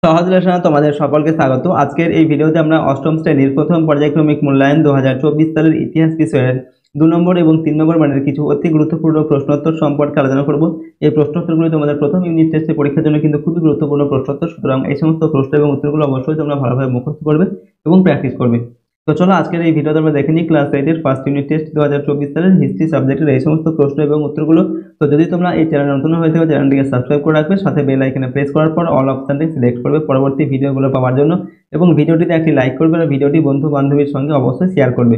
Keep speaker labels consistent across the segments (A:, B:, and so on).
A: সহজ লেসনে তোমাদের সকলকে স্বাগত। আজকের এই ভিডিওতে আমরা অষ্টম শ্রেণীর প্রথম পর্যায়ক্রমিক মূল্যায়ন 2024 সালের ইতিহাস বিষয়ের 2 নম্বর এবং 3 নম্বর মানের কিছু অতি গুরুত্বপূর্ণ প্রশ্নোত্তর সম্পর্কে আলোচনা করব। এই প্রশ্নোত্তরগুলি তোমাদের প্রথম ইউনিট টেস্টে পরীক্ষার জন্য কিন্তু খুবই গুরুত্বপূর্ণ প্রশ্নোত্তর, সুতরাং এই সমস্ত প্রশ্ন এবং উত্তরগুলো অবশ্যই তোমরা ভালোভাবে মুখস্থ করবে এবং প্র্যাকটিস করবে। তো চলো আজকের এই ভিডিওতে আমরা দেখে নিই ক্লাস 8 এর ফার্স্ট ইউনিট টেস্ট 2024 সালের হিস্ট্রি সাবজেক্টের এই সমস্ত প্রশ্ন এবং উত্তরগুলো। তো যদি তোমরা এই চ্যানেলে নতুন হয়ে থাকো, চ্যানেলটিকে সাবস্ক্রাইব করে রাখবে, সাথে বেল আইকনে প্রেস করার পর অল অপশনটি সিলেক্ট করবে পরবর্তী ভিডিওগুলো পাওয়ার জন্য, এবং ভিডিওটিতে একটি লাইক করবে আর ভিডিওটি বন্ধু বান্ধবীর সঙ্গে অবশ্যই শেয়ার করবে।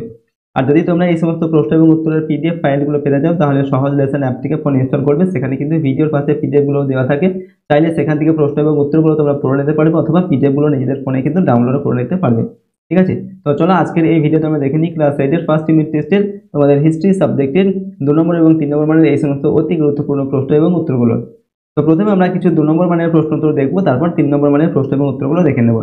A: আর যদি তোমরা এই সমস্ত প্রশ্ন এবং উত্তরের পিডিএফ ফাইলগুলো পেতে চাও তাহলে সহজ লেসন অ্যাপটিকে ফোন ইনস্টল করবে, সেখানে কিন্তু ভিডিওর পাশে পিডিএফগুলো দেওয়া থাকে, চাইলে সেখান থেকে প্রশ্ন এবং উত্তরগুলো তোমরা পড়ে নিতে পারবে অথবা পিডিএফগুলো নিজেদের ফোনে কিন্তু ডাউনলোড করে নিতে পারবে। ঠিক আছে, তো চলো আজকের এই ভিডিওতে আমরা দেখে নিই ক্লাস 8 এর ফার্স্ট ইউনিট টেস্টের তোমাদের হিস্ট্রি সাবজেক্টের 2 নম্বর এবং 3 নম্বর মানের এই সমস্ত অতি গুরুত্বপূর্ণ প্রশ্ন এবং উত্তরগুলো। তো প্রথমে আমরা কিছু 2 নম্বর মানের প্রশ্ন উত্তর দেখবো, তারপর 3 নম্বর মানের প্রশ্ন এবং উত্তরগুলো দেখে নেব।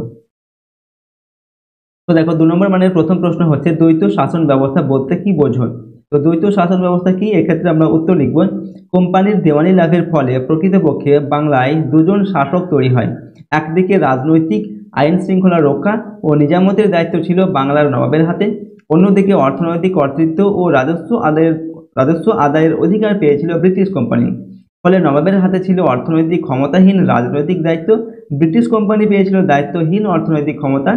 A: তো দেখো 2 নম্বর মানের প্রথম প্রশ্ন হচ্ছে দ্বৈত শাসন ব্যবস্থা বলতে কি বোঝো। তো দ্বৈত শাসন ব্যবস্থা কি, এক্ষেত্রে আমরা উত্তর লিখব কোম্পানির দেওয়ানি লাভের ফলে প্রকৃতপক্ষে বাংলায় দুজন শাসক তৈরি হয়। একদিকে রাজনৈতিক আইন শৃঙ্খলা রক্ষা ও নিজামতের দায়িত্ব ছিল বাংলার নবাবের হাতে, অন্যদিকে অর্থনৈতিক কর্তৃত্ব ও রাজস্ব আদায়ের অধিকার পেয়েছিল ব্রিটিশ কোম্পানি। ফলে নবাবের হাতে ছিল অর্থনৈতিক ক্ষমতাহীন রাজনৈতিক দায়িত্ব, ব্রিটিশ কোম্পানি পেয়েছিল দায়িত্বহীন অর্থনৈতিক ক্ষমতা।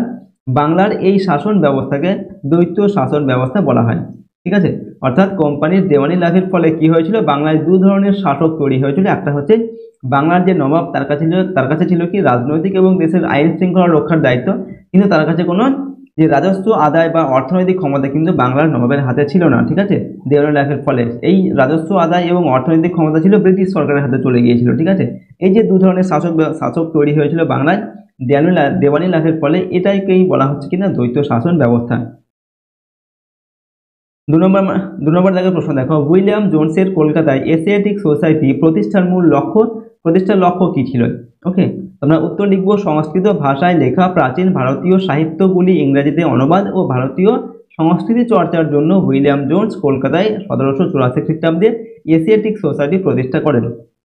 A: বাংলার এই শাসন ব্যবস্থাকে দ্বৈত শাসন ব্যবস্থা বলা হয়। ঠিক আছে, অর্থাৎ কোম্পানির দেওয়ানি লাভের ফলে কি হয়েছিল, বাংলায় দু ধরনের শাসক তৈরি হয়েছিল। একটা হচ্ছে বাংলার যে নবাব, তার কাছে ছিল কি রাজনৈতিক এবং দেশের আইন শৃঙ্খলা রক্ষার দায়িত্ব, কিন্তু তার কাছে কোনো যে রাজস্ব আদায় বা অর্থনৈতিক ক্ষমতা কিন্তু বাংলার নবাবের হাতে ছিল না। ঠিক আছে, দেওয়ানি লাভের ফলে এই রাজস্ব আদায় এবং অর্থনৈতিক ক্ষমতা ছিল ব্রিটিশ সরকারের হাতে চলে গিয়েছিল। ঠিক আছে, এই যে দু ধরনের শাসক তৈরি হয়েছিল বাংলায় দেওয়ানি লাভের ফলে, এটাকেই বলা হচ্ছে কিনা দ্বৈত শাসন ব্যবস্থা। 2 নম্বর দাগের প্রশ্ন দেখো, উইলিয়াম জোনসের কলকাতায় এশিয়াটিক সোসাইটি প্রতিষ্ঠার লক্ষ্য কি ছিল। ওকে, আমরা উত্তর লিখব সংস্কৃত ভাষায় লেখা প্রাচীন ভারতীয় সাহিত্যগুলি ইংরেজিতে অনুবাদ ও ভারতীয় সংস্কৃতি চর্চার জন্য উইলিয়াম জোনস কলকাতায় 1784 খ্রিস্টাব্দে এশিয়াটিক সোসাইটি প্রতিষ্ঠা করেন।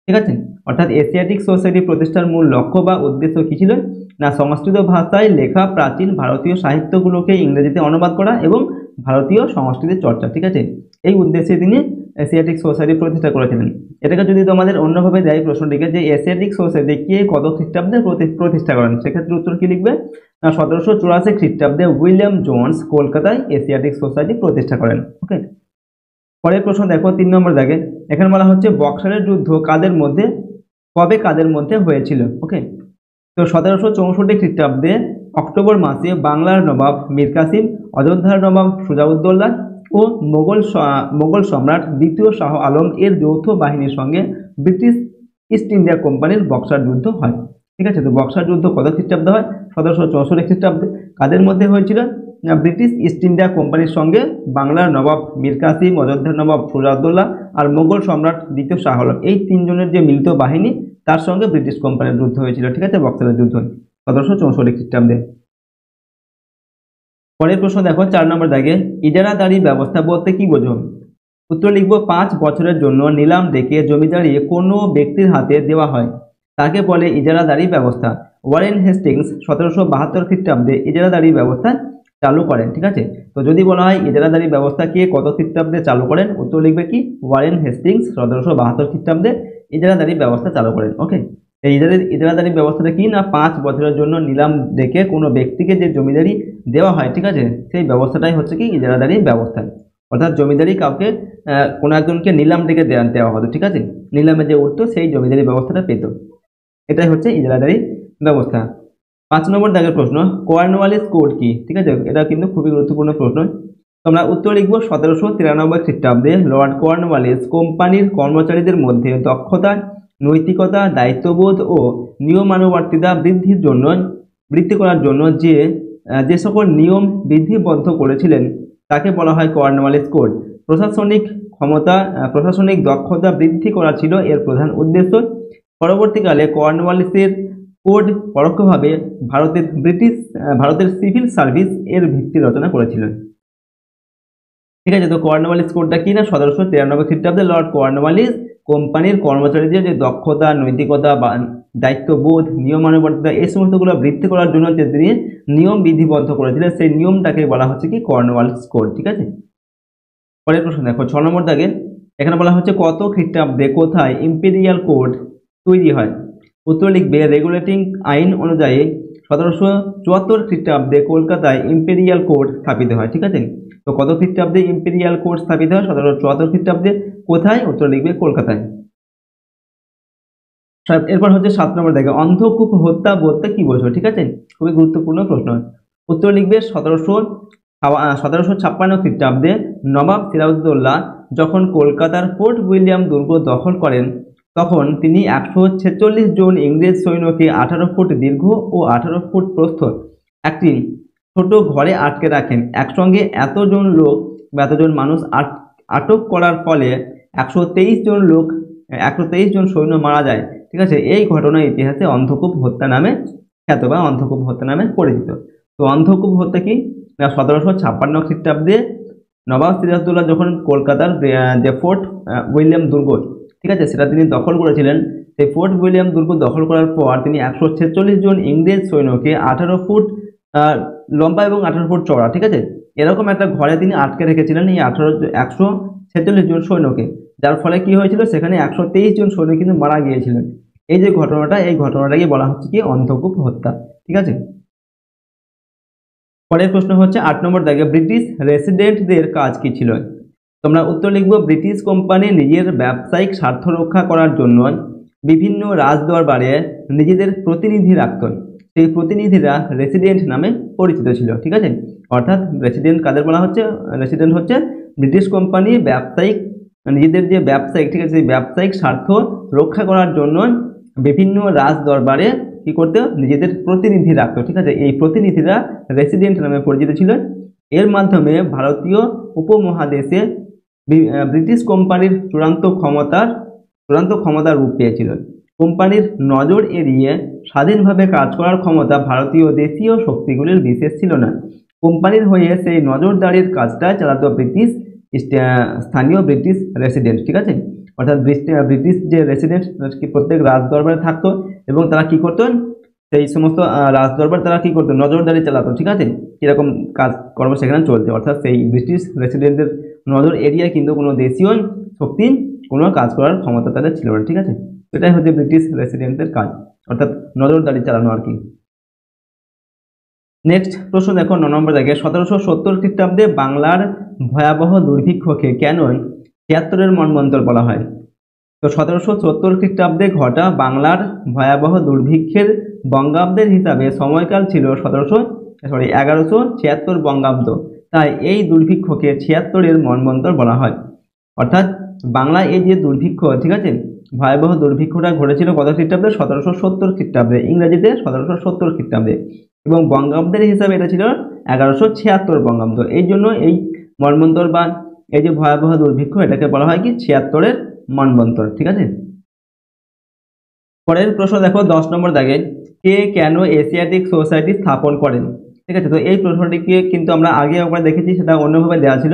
A: ঠিক আছে, অর্থাৎ এশিয়াটিক সোসাইটি প্রতিষ্ঠার মূল লক্ষ্য বা উদ্দেশ্য কি ছিল না, সংস্কৃত ভাষায় লেখা প্রাচীন ভারতীয় সাহিত্যগুলোকে ইংরেজিতে অনুবাদ করা এবং ভারতীয় সংস্কৃতির চর্চা। ঠিক আছে, এই উদ্দেশ্যে তিনি এশিয়াটিক সোসাইটি প্রতিষ্ঠা করেছিলেন। এটাকে যদি তোমাদের অন্যভাবে দেয় প্রশ্নটিকে, যে এশিয়াটিক সোসাইটি কে কত খ্রিস্টাব্দে প্রতিষ্ঠা করেন, সেক্ষেত্রে উত্তর কি লিখবে না, 1784 খ্রিস্টাব্দে উইলিয়াম জোনস কলকাতায় এশিয়াটিক সোসাইটি প্রতিষ্ঠা করেন। ওকে, পরের প্রশ্ন দেখো 3 নম্বর দাগে, এখানে বলা হচ্ছে বক্সারের যুদ্ধ কাদের মধ্যে হয়েছিল। ওকে, তো 1764 খ্রিস্টাব্দে অক্টোবর মাসে বাংলার নবাব মীর কাসিম, অযোধ্যার নবাব সুজাউদ্দৌলা ও মোগল সম্রাট দ্বিতীয় শাহ আলম এর যৌথ বাহিনীর সঙ্গে ব্রিটিশ ইস্ট ইন্ডিয়া কোম্পানির বক্সার যুদ্ধ হয়। ঠিক আছে, তো বক্সার যুদ্ধ কত খ্রিস্টাব্দে হয়, 1764 খ্রিস্টাব্দে। কাদের মধ্যে হয়েছিল না, ব্রিটিশ ইস্ট ইন্ডিয়া কোম্পানির সঙ্গে বাংলার নবাব মীর কাসিম, অযোধ্যার নবাব সুজাউদ্দৌলা আর মোগল সম্রাট দ্বিতীয় শাহ আলম, এই তিনজনের যে মিলিত বাহিনী তার সঙ্গে ব্রিটিশ কোম্পানির যুদ্ধ হয়েছিল। ঠিক আছে, বক্সারের যুদ্ধ 1764 খ্রিস্টাব্দে। পরের প্রশ্ন দেখো 4 নম্বর দাগে, ইজারাদারি ব্যবস্থা বলতে কি বোঝো। উত্তর লিখবো 5 বছরের জন্য নিলাম ডেকে জমিদারি কোনো ব্যক্তির হাতে দেওয়া হয়, তাকে বলে ইজারাদারি ব্যবস্থা। ওয়ারেন হেস্টিংস 1772 খ্রিস্টাব্দে ইজারাদারি ব্যবস্থা চালু করেন। ঠিক আছে, তো যদি বলা হয় ইজারাদারি ব্যবস্থা কে কত খ্রিস্টাব্দে চালু করেন, উত্তর লিখবে কি ওয়ারেন হেস্টিংস 1772 খ্রিস্টাব্দে ইজারাদারি ব্যবস্থা চালু করেন। ওকে, এই ইজারাদারি ব্যবস্থাটা কি না, 5 বছরের জন্য নিলাম ডেকে কোনো ব্যক্তিকে যে জমিদারি দেওয়া হয়, ঠিক আছে, সেই ব্যবস্থাটাই হচ্ছে কি ইজারাদারি ব্যবস্থা। অর্থাৎ জমিদারি কাউকে কোনো একজনকে নিলাম ডেকে দেওয়া হতো। ঠিক আছে, নিলামে যে উঠতো সেই জমিদারি ব্যবস্থাটা পেত, এটাই হচ্ছে ইজারাদারি ব্যবস্থা। 5 নম্বর দাগের প্রশ্ন, কর্নওয়ালিস কোড কি। ঠিক আছে, এটা কিন্তু খুবই গুরুত্বপূর্ণ প্রশ্ন। তোমরা উত্তর লিখবো 1793 খ্রিস্টাব্দে লর্ড কর্নওয়ালিস কোম্পানির কর্মচারীদের মধ্যে দক্ষতা, নৈতিকতা, দায়িত্ববোধ ও নিয়মানুবর্তিতা বৃদ্ধি করার জন্য যে সকল নিয়ম বিধিবদ্ধ করেছিলেন তাকে বলা হয় কর্নওয়ালিস কোড। প্রশাসনিক দক্ষতা বৃদ্ধি করা ছিল এর প্রধান উদ্দেশ্য। পরবর্তীকালে কর্নওয়ালিসের কোড পরোক্ষভাবে ভারতের সিভিল সার্ভিস এর ভিত্তি রচনা করেছিল। ঠিক আছে, তো কর্নওয়ালিস কোডটা কি না, 1793 খ্রিস্টাব্দে লর্ড কর্নওয়ালিস কোম্পানির কর্মচারীদের যে দক্ষতা, নৈতিকতা বা দায়িত্ববোধ, নিয়মানুবর্তিতা এই সমস্তগুলো বৃদ্ধি করার জন্য যে তিনি নিয়ম বিধিবদ্ধ করেছিলেন সেই নিয়মটাকে বলা হচ্ছে কি কর্নওয়ালিস কোড। ঠিক আছে, পরের প্রশ্ন দেখো 6 নম্বর দাগে। এখানে বলা হচ্ছে কত খ্রিস্টাব্দে কোথায় ইম্পেরিয়াল কোড তৈরি হয়? উত্তর লিখবে রেগুলেটিং আইন অনুযায়ী 1774 খ্রিস্টাব্দে কলকাতায় ইম্পেরিয়াল কোড স্থাপিত হয়। ঠিক আছে, তো কত খ্রিস্টাব্দে ইম্পেরিয়াল কোড স্থাপিত হয়? 1774 খ্রিস্টাব্দে। কোথায়? উত্তর লিখবে কলকাতায়। এরপর হচ্ছে 7 নম্বর দেখে অন্ধকূপ হত্যা বলতে কি বোঝো? ঠিক আছে, খুবই গুরুত্বপূর্ণ প্রশ্ন। উত্তর লিখবে 1756 খ্রিস্টাব্দে নবাব সিরাজউদ্দৌলা যখন কলকাতার ফোর্ট উইলিয়াম দুর্গ দখল করেন তখন তিনি 146 জন ইংরেজ সৈন্যকে 18 ফুট দীর্ঘ ও 18 ফুট প্রস্থ একটি ছোট ঘরে আটকে রাখেন। একসঙ্গে এতজন লোক বা এতজন মানুষ আটক করার ফলে 123 জন সৈন্য মারা যায়। ঠিক আছে, এই ঘটনা ইতিহাসে অন্ধকূপ হত্যা নামে খ্যাত বা অন্ধকূপ হত্যা নামে পরিচিত। তো অন্ধকূপ হত্যা কি? 1756 খ্রিস্টাব্দে নবাব সিরাজউদ্দৌলা যখন কলকাতার যে ফোর্ট উইলিয়াম দুর্গ, ঠিক আছে, সেটা তিনি দখল করেছিলেন। সেই ফোর্ট উইলিয়াম দুর্গ দখল করার পর তিনি 146 জন ইংরেজ সৈন্যকে 18 ফুট লম্বা এবং 18 ফুট চওড়া, ঠিক আছে, এরকম একটা ঘরে তিনি আটকে রেখেছিলেন এই 146 জন সৈন্যকে, যার ফলে কি হয়েছিল সেখানে 123 জন সৈন্য কিন্তু মারা গিয়েছিলেন। এই যে ঘটনাটা, এই ঘটনাটাকে বলা হচ্ছে কি অন্ধকূপ হত্যা। ঠিক আছে, পরের প্রশ্ন হচ্ছে 8 নম্বর দাগে ব্রিটিশ রেসিডেন্টদের কাজ কি ছিল? তোমরা উত্তর লিখবো ব্রিটিশ কোম্পানি নিজের ব্যবসায়িক স্বার্থ রক্ষা করার জন্য বিভিন্ন রাজদরবারে নিজেদের প্রতিনিধি রাখত। সেই প্রতিনিধিরা রেসিডেন্ট নামে পরিচিত ছিল। ঠিক আছে, অর্থাৎ রেসিডেন্ট কাদের বলা হচ্ছে? রেসিডেন্ট হচ্ছে ব্রিটিশ কোম্পানি ব্যবসায়িক নিজেদের যে ব্যবসায়িক, ঠিক আছে, সেই ব্যবসায়িক স্বার্থ রক্ষা করার জন্য বিভিন্ন রাজদরবারে কি করতে? নিজেদের প্রতিনিধি রাখতো। ঠিক আছে, এই প্রতিনিধিরা রেসিডেন্ট নামে পরিচিত ছিল। এর মাধ্যমে ভারতীয় উপমহাদেশে ব্রিটিশ কোম্পানির চূড়ান্ত ক্ষমতার রূপ পেয়েছিল। কোম্পানির নজর এড়িয়ে স্বাধীনভাবে কাজ করার ক্ষমতা ভারতীয় দেশীয় শক্তিগুলির বিশেষ ছিল না। কোম্পানির হয়ে সেই নজরদারির কাজটা চালাতো স্থানীয় ব্রিটিশ রেসিডেন্ট। ঠিক আছে, অর্থাৎ ব্রিটিশ যে রেসিডেন্ট প্রত্যেক রাজদরবারে থাকতো এবং তারা কি করতো? সেই সমস্ত রাজদরবার তারা কি করতো? নজরদারি চালাতো। ঠিক আছে, কিরকম কাজকর্ম সেখানে চলছে, অর্থাৎ সেই ব্রিটিশ রেসিডেন্টদের নজর এরিয়া কিন্তু কোনো দেশীয় শক্তি কোনো কাজ করার ক্ষমতা তাদের ছিল না। ঠিক আছে, এটাই হচ্ছে ব্রিটিশ রেসিডেন্টদের কাজ, অর্থাৎ নজরদারি চালানো আর কি। নেক্সট প্রশ্ন দেখো 9 নম্বর জায়গায় 1770 খ্রিস্টাব্দে বাংলার ভয়াবহ দুর্ভিক্ষকে কেন 76-এর মন্বন্তর বলা হয়? তো 1770 খ্রিস্টাব্দে ঘটা বাংলার ভয়াবহ দুর্ভিক্ষের বঙ্গাব্দের হিসাবে সময়কাল ছিল 1176 বঙ্গাব্দ। তাই এই দুর্ভিক্ষকে 76-এর মন্বন্তর বলা হয়। অর্থাৎ বাংলায় এই যে দুর্ভিক্ষ, ঠিক আছে, ভয়াবহ দুর্ভিক্ষটা ঘটেছিল কত খ্রিস্টাব্দে? 1770 খ্রিস্টাব্দে, ইংরেজিতে 1770 খ্রিস্টাব্দে, এবং বঙ্গাব্দের হিসাবে এটা ছিল 1176 বঙ্গাব্দ। এই জন্য এই মন্বন্তর বা এই যে ভয়াবহ দুর্ভিক্ষ এটাকে বলা হয় কি 76-এর মন্বন্তর। ঠিক আছে, পরের প্রশ্ন দেখো 10 নম্বর দাগে কে কেন এশিয়াটিক সোসাইটি স্থাপন করেন? ঠিক আছে, তো এই প্রশ্নটিকে কিন্তু আমরা আগে একবার দেখেছি, সেটা অন্যভাবে দেওয়া ছিল।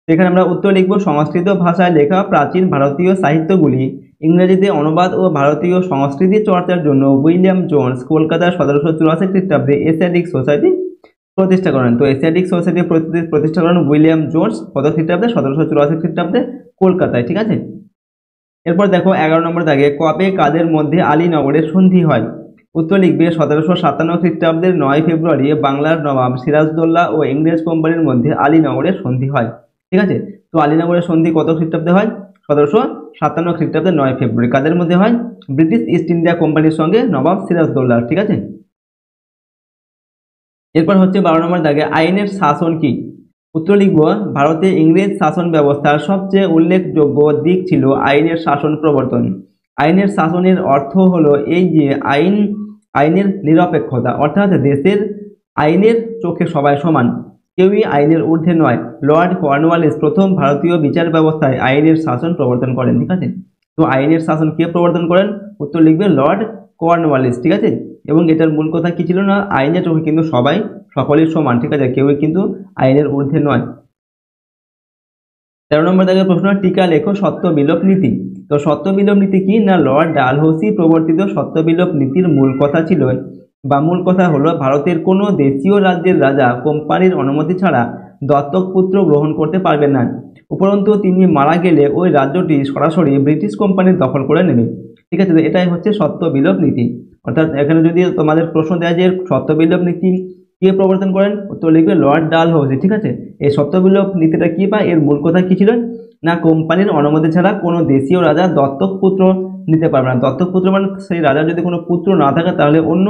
A: সেখানে আমরা উত্তর লিখব সংস্কৃত ভাষায় লেখা প্রাচীন ভারতীয় সাহিত্যগুলি ইংরেজিতে অনুবাদ ও ভারতীয় সংস্কৃতি চর্চার জন্য উইলিয়াম জোন্স কলকাতার 1784 খ্রিস্টাব্দে এশিয়াটিক সোসাইটি প্রতিষ্ঠা করেন। তো এশিয়াটিক সোসাইটি প্রতিষ্ঠা করেন উইলিয়াম জোন্স কত খ্রিস্টাব্দে? 1784 খ্রিস্টাব্দে কলকাতায়। ঠিক আছে, এরপর দেখো 11 নম্বর দাগে কবে কাদের মধ্যে আলীনগরের সন্ধি হয়? উত্তর লিখবে 1757 খ্রিস্টাব্দের 9 ফেব্রুয়ারি বাংলার নবাব সিরাজউদ্দৌলা ও ইংরেজ কোম্পানির মধ্যে আলীনগরের সন্ধি হয়। ঠিক আছে, তো আলীনগরের সন্ধি কত খ্রিস্টাব্দে হয়? 1757 খ্রিস্টাব্দের 9 ফেব্রুয়ারি। কাদের মধ্যে হয়? ব্রিটিশ ইস্ট ইন্ডিয়া কোম্পানির সঙ্গে নবাব সিরাজউদ্দৌলার। ঠিক আছে, এরপর হচ্ছে 12 নম্বর দাগে আইনের শাসন কি? উত্তর লিখব ভারতে ইংরেজ শাসন ব্যবস্থার সবচেয়ে উল্লেখযোগ্য দিক ছিল আইনের শাসন প্রবর্তন। আইনের শাসনের অর্থ হলো এই যে আইনের নিরপেক্ষতা, অর্থাৎ দেশের আইনের চোখে সবাই সমান, কেউই আইনের ঊর্ধ্বে নয়। লর্ড কর্নওয়ালিস প্রথম ভারতীয় বিচার ব্যবস্থায় আইনের শাসন প্রবর্তন করেন। ঠিক আছে, তো আইনের শাসন কে প্রবর্তন করেন? উত্তর লিখবে লর্ড কর্নওয়ালিস। ঠিক আছে, এবং এটার মূল কথা কি ছিল না? আইনের চোখে কিন্তু সবাই সকলের সমান। ঠিক আছে, কেউই কিন্তু আইনের ঊর্ধ্বে নয়। 13 নম্বর দাগের প্রশ্ন, টিকা লেখো সত্য বিলোপ নীতি। তো সত্য বিলোপ নীতি কি না, লর্ড ডালহৌসি প্রবর্তিত সত্য বিলোপ নীতির মূল কথা ছিল বা মূল কথা হলো ভারতের কোনো দেশীয় রাজ্যের রাজা কোম্পানির অনুমতি ছাড়া দত্তক পুত্র গ্রহণ করতে পারবেন না। উপরন্তু তিনি মারা গেলে ওই রাজ্যটি সরাসরি ব্রিটিশ কোম্পানির দখল করে নেবে। ঠিক আছে, তো এটাই হচ্ছে সত্য বিলোপ নীতি। অর্থাৎ এখানে যদি তোমাদের প্রশ্ন দেয় যে সত্য বিলোপ নীতি কে প্রবর্তন করেন, তো লিখবে লর্ড ডালহৌসি। ঠিক আছে, এই সত্য বিলোপ নীতিটা কি বা এর মূল কথা কি ছিল না, কোম্পানির অনুমতি ছাড়া কোনো দেশীয় রাজা দত্তক পুত্র নিতে পারবে না। দত্তক পুত্র মানে সেই রাজার যদি কোনো পুত্র না থাকে তাহলে অন্য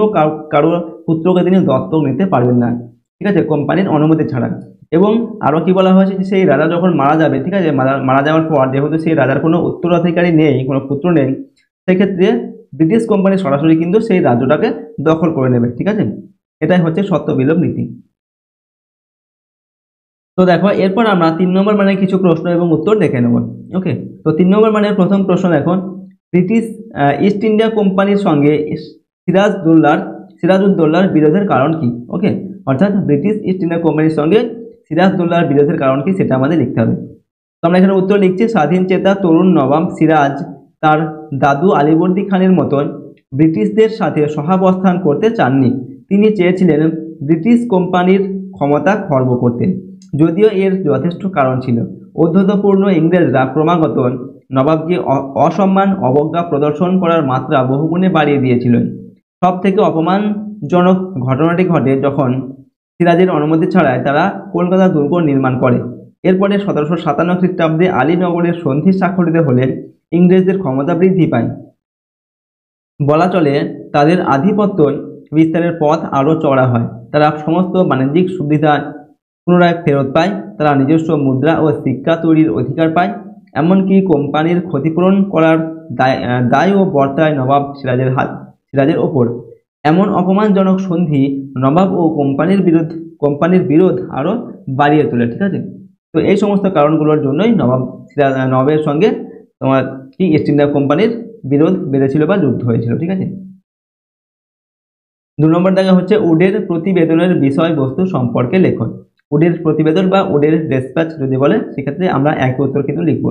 A: কারো পুত্রকে তিনি দত্তক নিতে পারবেন না। ঠিক আছে, কোম্পানির অনুমতি ছাড়া। এবং আরো কি বলা হয়েছে যে সেই রাজা যখন মারা যাবে, ঠিক আছে, মারা যাওয়ার পর যেহেতু সেই রাজার কোনো উত্তরাধিকারী নেই, কোনো পুত্র নেই, সেক্ষেত্রে ব্রিটিশ কোম্পানি সরাসরি কিন্তু সেই রাজ্যটাকে দখল করে নেবে। ঠিক আছে, এটাই হচ্ছে সত্য বিলোপ নীতি। তো দেখো এরপর আমরা 3 নম্বর মানের কিছু প্রশ্ন এবং উত্তর দেখে নেব। ওকে, তো 3 নম্বর মানের প্রথম প্রশ্ন দেখো, ব্রিটিশ ইস্ট ইন্ডিয়া কোম্পানির সঙ্গে সিরাজউদ্দৌলার বিরোধের কারণ কি? ওকে, অর্থাৎ ব্রিটিশ ইস্ট ইন্ডিয়া কোম্পানির সঙ্গে সিরাজউদ্দৌলার বিরোধের কারণ কি সেটা আমাদের লিখতে হবে। তো আমরা এখানে উত্তর লিখছি, স্বাধীন চেতা তরুণ নবাব সিরাজ তার দাদু আলীবর্দী খানের মতন ব্রিটিশদের সাথে সহাবস্থান করতে চাননি। তিনি চেয়েছিলেন ব্রিটিশ কোম্পানির ক্ষমতা খর্ব করতে, যদিও এর যথেষ্ট কারণ ছিল। ঔদ্ধত্যপূর্ণ ইংরেজরা ক্রমাগত নবাবকে অসম্মান অবজ্ঞা প্রদর্শন করার মাত্রা বহুগুণে বাড়িয়ে দিয়েছিলেন। সব থেকে অপমানজনক ঘটনাটি ঘটে যখন সিরাজের অনুমতি ছাড়াই তারা কলকাতা দুর্গ নির্মাণ করে। এরপরে 1757 খ্রিস্টাব্দে আলীনগরের সন্ধি স্বাক্ষরিত হলে ইংরেজদের ক্ষমতা বৃদ্ধি পায়। বলা চলে তাদের আধিপত্য বিস্তারের পথ আরও চওড়া হয়। তারা সমস্ত বাণিজ্যিক সুবিধা পুনরায় ফেরত পায়, তারা নিজস্ব মুদ্রা ও সিক্কা তৈরির অধিকার পায়, এমনকি কোম্পানির ক্ষতিপূরণ করার দায়ও বর্তায় নবাব সিরাজের ওপর। এমন অপমানজনক সন্ধি নবাব ও কোম্পানির বিরোধ আরও বাড়িয়ে তোলে। ঠিক আছে, তো এই সমস্ত কারণগুলোর জন্যই নবাবের সঙ্গে তোমার কি ইস্ট ইন্ডিয়া কোম্পানির বিরোধ বেড়েছিল বা যুদ্ধ হয়েছিল। ঠিক আছে, 2 নম্বর দেখা হচ্ছে উডের প্রতিবেদনের বিষয়বস্তু সম্পর্কে লেখো। উডের প্রতিবেদন বা উডের ডেসপ্যাচ যদি বলে সেক্ষেত্রে আমরা একই উত্তর কিন্তু লিখব।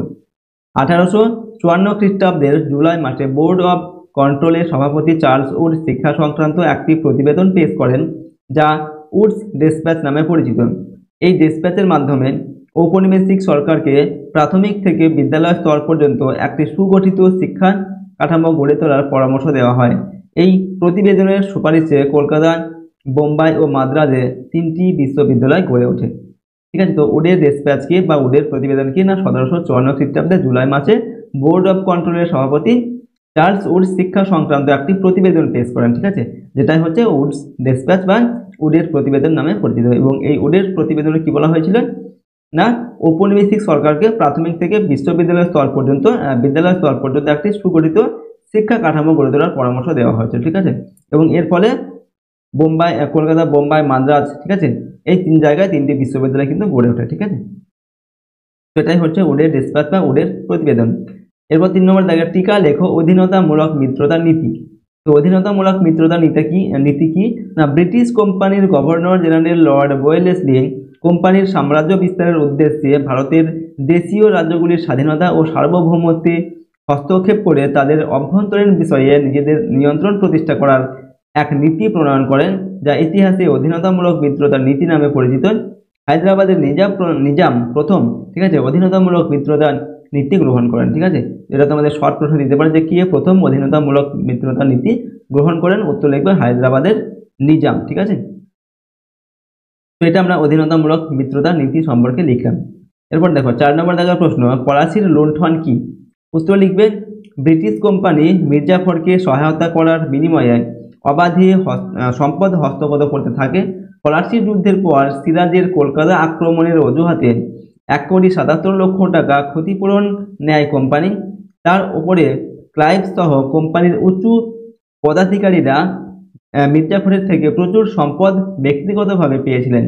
A: 1854 খ্রিস্টাব্দের জুলাই মাসে বোর্ড অব কন্ট্রোলের সভাপতি চার্লস উড শিক্ষা সংক্রান্ত একটি প্রতিবেদন পেশ করেন, যা উডস ডেসপ্যাচ নামে পরিচিত। এই ডেসপ্যাচের মাধ্যমে ঔপনিবেশিক সরকারকে প্রাথমিক থেকে বিদ্যালয় স্তর পর্যন্ত একটি সুগঠিত শিক্ষা কাঠামো গড়ে তোলার পরামর্শ দেওয়া হয়। এই প্রতিবেদনের সুপারিশে কলকাতা, বোম্বাই ও মাদ্রাজে 3টি বিশ্ববিদ্যালয় গড়ে ওঠে। ঠিক আছে, তো উডের ডেসপ্যাচ কি বা উডের প্রতিবেদন কি না, 1754 খ্রিস্টাব্দে জুলাই মাসে বোর্ড অব কন্ট্রোলের সভাপতি চার্লস উড শিক্ষা সংক্রান্ত একটি প্রতিবেদন পেশ করেন। ঠিক আছে, যেটাই হচ্ছে উডস ডেসপ্যাচ বা উডের প্রতিবেদন নামে পরিচিত। এবং এই উডের প্রতিবেদনে কি বলা হয়েছিল না, ঔপনিবেশিক সরকারকে প্রাথমিক থেকে বিদ্যালয় স্তর পর্যন্ত একটি সুগঠিত শিক্ষা কাঠামো গড়ে তোলার পরামর্শ দেওয়া হয়েছে। ঠিক আছে, এবং এর ফলে কলকাতা, বোম্বাই, মাদ্রাজ, ঠিক আছে, এই 3 জায়গায় 3টি বিশ্ববিদ্যালয় কিন্তু গড়ে ওঠে। ঠিক আছে, সেটাই হচ্ছে উডের ডিসপ্যাচ বা উডের প্রতিবেদন। এরপর 3 নম্বর দাগে টিকা লেখো অধীনতামূলক মিত্রতা নীতি। তো অধীনতামূলক মিত্রতা নীতি কি না, ব্রিটিশ কোম্পানির গভর্নর জেনারেল লর্ড ওয়েলেসলি কোম্পানির সাম্রাজ্য বিস্তারের উদ্দেশ্যে ভারতের দেশীয় রাজ্যগুলির স্বাধীনতা ও সার্বভৌমত্বে হস্তক্ষেপ করে তাদের অভ্যন্তরীণ বিষয়ে নিজেদের নিয়ন্ত্রণ প্রতিষ্ঠা করার এক নীতি প্রণয়ন করেন, যা ইতিহাসে অধীনতামূলক মিত্রতার নীতি নামে পরিচিত। হায়দ্রাবাদের নিজাম প্রথম, ঠিক আছে, অধীনতামূলক মিত্রতার নীতি গ্রহণ করেন। ঠিক আছে, এটা তোমাদের শর্ট প্রশ্ন দিতে পারে যে কে প্রথম অধীনতামূলক মিত্রতার নীতি গ্রহণ করেন, উত্তর লিখবে হায়দ্রাবাদের নিজাম। ঠিক আছে, তো এটা আমরা অধীনতামূলক মিত্রতার নীতি সম্পর্কে লিখলাম। এরপর দেখো 4 নম্বর দাগের প্রশ্ন, পলাশির লুণ্ঠন কি? উত্তর লিখবে ব্রিটিশ কোম্পানি মির্জাফরকে সহায়তা করার বিনিময়ে অবাধে সম্পদ হস্তগত করতে থাকে। পলাশির যুদ্ধের পর সিরাজের কলকাতা আক্রমণের অজুহাতে 1,77,00,000 টাকা ক্ষতিপূরণ নেয় কোম্পানি। তার উপরে ক্লাইভ সহ কোম্পানির উঁচু পদাধিকারীরা মির্জাফরের থেকে প্রচুর সম্পদ ব্যক্তিগতভাবে পেয়েছিলেন।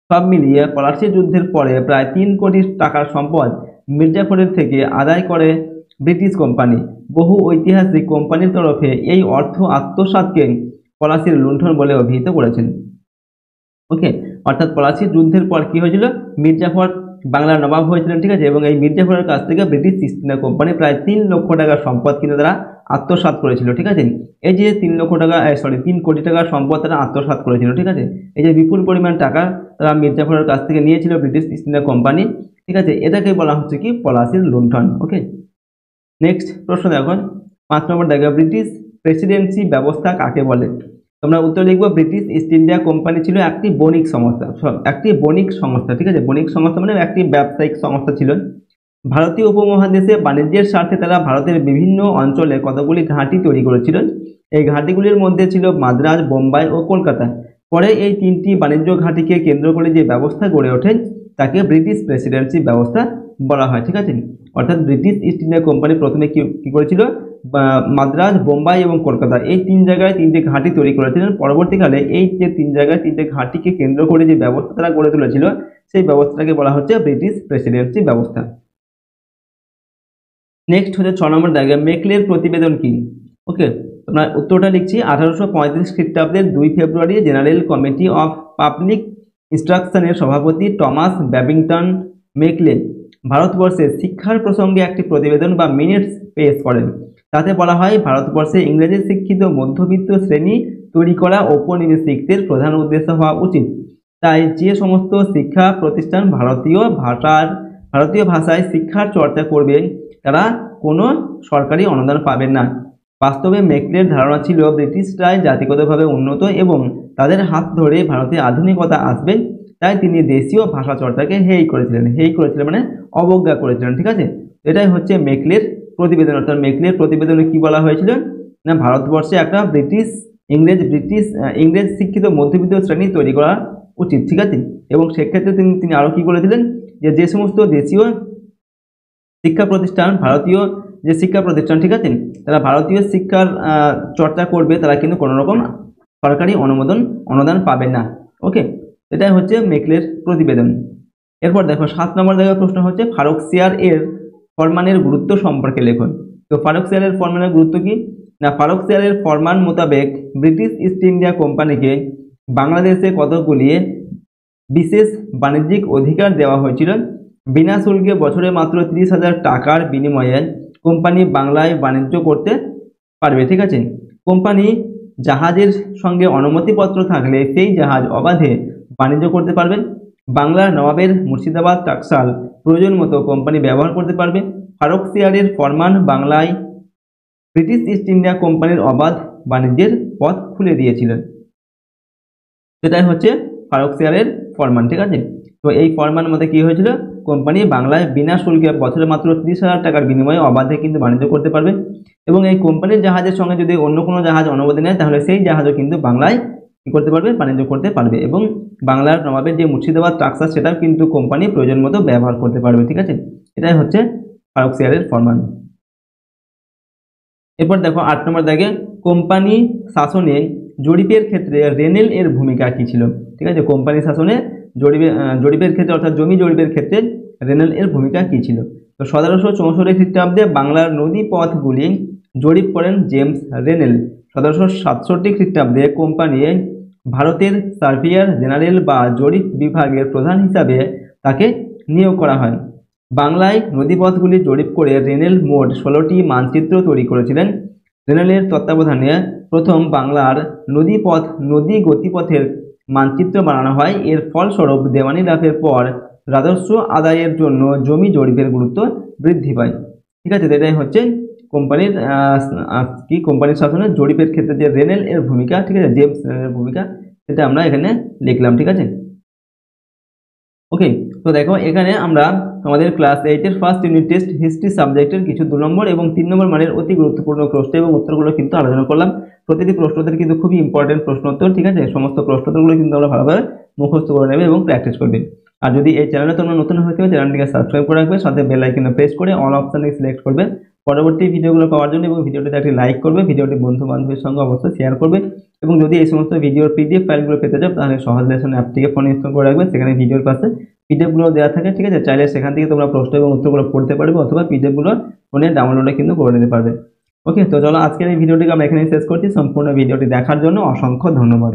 A: সব মিলিয়ে পলাশির যুদ্ধের পরে প্রায় 3 কোটি টাকার সম্পদ মির্জাফরের থেকে আদায় করে ব্রিটিশ কোম্পানি। বহু ঐতিহাসিক কোম্পানির তরফে এই অর্থ আত্মসাৎকে পলাশির লুণ্ঠন বলে অভিহিত করেছেন। ওকে, অর্থাৎ পলাশির যুদ্ধের পর কি হয়েছিল, মির্জাফর বাংলার নবাব হয়েছিলেন, ঠিক আছে। এবং এই মির্জাফরের কাছ থেকে ব্রিটিশ ইস্ট ইন্ডিয়া কোম্পানি প্রায় 3 লক্ষ টাকার সম্পদ কিন্তু তারা আত্মসাৎ করেছিল, ঠিক আছে। এই যে 3 লক্ষ টাকা 3 কোটি টাকার সম্পদ তারা আত্মসাৎ করেছিল, ঠিক আছে। এই যে বিপুল পরিমাণ টাকা তারা মির্জাফরের কাছ থেকে নিয়েছিল ব্রিটিশ ইস্ট ইন্ডিয়া কোম্পানি, ঠিক আছে, এটাকে বলা হচ্ছে কি পলাশির লুণ্ঠন। ওকে, নেক্সট প্রশ্ন দেখো 5 নম্বর দেখো ব্রিটিশ প্রেসিডেন্সি ব্যবস্থা কাকে বলে। তোমরা উত্তর লিখবো ব্রিটিশ ইস্ট ইন্ডিয়া কোম্পানি ছিল একটি বণিক সংস্থা, ঠিক আছে। বণিক সংস্থা মানে একটি ব্যবসায়িক সংস্থা ছিল। ভারতীয় উপমহাদেশে বাণিজ্যের স্বার্থে তারা ভারতের বিভিন্ন অঞ্চলে কতগুলি ঘাঁটি তৈরি করেছিল। এই ঘাঁটিগুলির মধ্যে ছিল মাদ্রাজ, বোম্বাই ও কলকাতা। পরে এই 3টি বাণিজ্য ঘাঁটিকে কেন্দ্র করে যে ব্যবস্থা গড়ে ওঠে তাকে ব্রিটিশ প্রেসিডেন্সি ব্যবস্থা বলা হয়, ঠিক আছে। অর্থাৎ ব্রিটিশ ইস্ট ইন্ডিয়া কোম্পানি প্রথমে কি করেছিল, মাদ্রাজ, বোম্বাই এবং কলকাতা এই 3 জায়গায় 3টে ঘাঁটি তৈরি করেছিলেন। পরবর্তীকালে এই যে 3 জায়গায় 3টে ঘাঁটিকে কেন্দ্র করে যে ব্যবস্থা তারা গড়ে তুলেছিল সেই ব্যবস্থাটাকে বলা হচ্ছে ব্রিটিশ প্রেসিডেন্সি ব্যবস্থা। নেক্সট হচ্ছে 6 নম্বর জায়গা মেকলের প্রতিবেদন কি। ওকে, তোমরা উত্তরটা লিখছি 1835 খ্রিস্টাব্দের 2 ফেব্রুয়ারি জেনারেল কমিটি অফ পাবলিক ইনস্ট্রাকশনের সভাপতি টমাস ব্যাবিংটন মেকলে ভারতবর্ষে শিক্ষার প্রসঙ্গে একটি প্রতিবেদন বা মিনিটস পেশ করেন। তাতে বলা হয় ভারতবর্ষে ইংরেজি শিক্ষিত মধ্যবিত্ত শ্রেণী তৈরি করা ঔপনিবেশিকদের প্রধান উদ্দেশ্য হওয়া উচিত। তাই যে সমস্ত শিক্ষা প্রতিষ্ঠান ভারতীয় ভাষায় শিক্ষার চর্চা করবে তারা কোনো সরকারি অনুদান পাবেন না। বাস্তবে মেকলের ধারণা ছিল ব্রিটিশরাই জাতিগতভাবে উন্নত এবং তাদের হাত ধরে ভারতে আধুনিকতা আসবে, তাই তিনি দেশীয় ভাষা চর্চাকে হেয় করেছিলেন মানে অবজ্ঞা করেছিলেন, ঠিক আছে। এটাই হচ্ছে মেকলের প্রতিবেদন। অর্থাৎ মেকলের প্রতিবেদনে কি বলা হয়েছিল না ভারতবর্ষে একটা ইংরেজ শিক্ষিত মধ্যবিত্ত শ্রেণী তৈরি করা উচিত, ঠিক আছে। এবং সেক্ষেত্রে তিনি আরো কি বলেছিলেন যে সমস্ত দেশীয় শিক্ষা প্রতিষ্ঠান ভারতীয় যে শিক্ষা প্রতিষ্ঠান, ঠিক আছে, তারা ভারতীয় শিক্ষার চর্চা করবে তারা কিন্তু কোনো রকম সরকারি অনুদান পাবে না। ওকে, এটাই হচ্ছে মেকলের প্রতিবেদন। এরপর দেখো 7 নম্বর জায়গায় প্রশ্ন হচ্ছে ফারাক্সিয়ার এর ফরমানের গুরুত্ব সম্পর্কে লেখো। তো ফারাক্সিয়ার এর ফরমানের গুরুত্ব কি না ফারাক্সিয়ার এর ফরমান মোতাবেক ব্রিটিশ ইস্ট ইন্ডিয়া কোম্পানিকে বাংলাদেশে কতগুলি বিশেষ বাণিজ্যিক অধিকার দেওয়া হয়েছিল। বিনা শুল্কে বছরে মাত্র 30,000 টাকার বিনিময়ে কোম্পানি বাংলায় বাণিজ্য করতে পারবে, ঠিক আছে। কোম্পানি জাহাজের সঙ্গে অনুমতিপত্র থাকলে সেই জাহাজ অবাধে বাণিজ্য করতে পারবে। বাংলার নবাবের মুর্শিদাবাদ টাকশাল প্রয়োজন মতো কোম্পানি ব্যবহার করতে পারবে। ফারাক্সিয়ারের ফরমান বাংলায় ব্রিটিশ ইস্ট ইন্ডিয়া কোম্পানির অবাধ বাণিজ্যের পথ খুলে দিয়েছিলেন। সেটাই হচ্ছে ফারাক্সিয়ারের ফরমান, ঠিক আছে। তো এই ফরমান মতে কি হয়েছিল কোম্পানি বাংলায় বিনা শুল্কে বছরে মাত্র 30,000 টাকার বিনিময়ে অবাধে কিন্তু বাণিজ্য করতে পারবে। এবং এই কোম্পানির জাহাজের সঙ্গে যদি অন্য কোনো জাহাজ অনুমতি নেয় তাহলে সেই জাহাজও কিন্তু বাংলায় কি করতে পারবে বাণিজ্য করতে পারবে। এবং বাংলার নবাবের যে মুর্শিদাবাদ টাকশাল সেটাও কিন্তু কোম্পানি প্রয়োজন মতো ব্যবহার করতে পারবে, ঠিক আছে। এটাই হচ্ছে ফারাক্সিয়ারের ফরমান। এরপর দেখো 8 নম্বর দাগে কোম্পানি শাসনে জরিপের ক্ষেত্রে রেনেল এর ভূমিকা কি ছিল, ঠিক আছে। কোম্পানি শাসনে জরিপের ক্ষেত্রে অর্থাৎ জমি জরিপের ক্ষেত্রে রেনেল এর ভূমিকা কি ছিল। তো 1764 খ্রিস্টাব্দে বাংলার নদী পথগুলি জরিপ করেন জেমস রেনেল। 1767 খ্রিস্টাব্দে কোম্পানি ভারতের সার্ভেয়ার জেনারেল বা জরিপ বিভাগের প্রধান হিসাবে তাকে নিয়োগ করা হয়। বাংলায় নদীপথগুলি জরিপ করে রেনেল মোট 16টি মানচিত্র তৈরি করেছিলেন। রেনেলের তত্ত্বাবধানে প্রথম বাংলার নদী গতিপথের মানচিত্র বানানো হয়। এর ফলস্বরূপ দেওয়ানি লাভের পর রাজস্ব আদায়ের জন্য জমি জরিপের গুরুত্ব বৃদ্ধি পায়, ঠিক আছে। এটাই হচ্ছে কোম্পানির শাসনের জরিপের ক্ষেত্রে যে রেনেল এর ভূমিকা, ঠিক আছে, জেমস রেনেলের ভূমিকা, সেটা আমরা এখানে লিখলাম, ঠিক আছে। ওকে, তো দেখো এখানে আমরা আমাদের ক্লাস 8 এর ফার্স্ট ইউনিট টেস্ট হিস্ট্রি সাবজেক্টের কিছু 2 নম্বর এবং 3 নম্বর মানের অতি গুরুত্বপূর্ণ প্রশ্ন এবং উত্তরগুলো কিন্তু আলোচনা করলাম। প্রতিটি প্রশ্নোত্তর কিন্তু খুবই ইম্পর্টেন্ট প্রশ্নোত্তর, ঠিক আছে। সমস্ত প্রশ্নোত্তরগুলো কিন্তু আমরা ভালোভাবে মুখস্থ করে নেবে এবং প্র্যাকটিস করবে। আর যদি এই চ্যানেলে তোমরা নতুন হয়ে থাকো চ্যানেলটিকে সাবস্ক্রাইব করে রাখবে, সাথে বেল আইকনে প্রেস করে অল অপশনে সিলেক্ট করবে পরবর্তী ভিডিওগুলো পাওয়ার জন্য। এবং ভিডিওটিতে একটি লাইক করবে, ভিডিওটি বন্ধু বান্ধবের সঙ্গে অবশ্যই শেয়ার করবে। এবং যদি এই সমস্ত ভিডিওর পিডিএফ ফাইলগুলো পেতে চাও তাহলে সহজ লেসন অ্যাপটিকে ফোনে ইনস্টল করে রাখবে, সেখানে ভিডিওর পাশে পিডিএফগুলো দেওয়া থাকে, ঠিক আছে। চাইলে সেখান থেকে তোমরা প্রশ্ন এবং উত্তরগুলো পড়তে পারবে অথবা পিডিএফগুলো ফোনে ডাউনলোডে কিন্তু করে নিতে পারবে। ওকে, তো চলো আজকের এই ভিডিওটিকে আমরা এখানেই শেষ করছি। সম্পূর্ণ ভিডিওটি দেখার জন্য অসংখ্য ধন্যবাদ।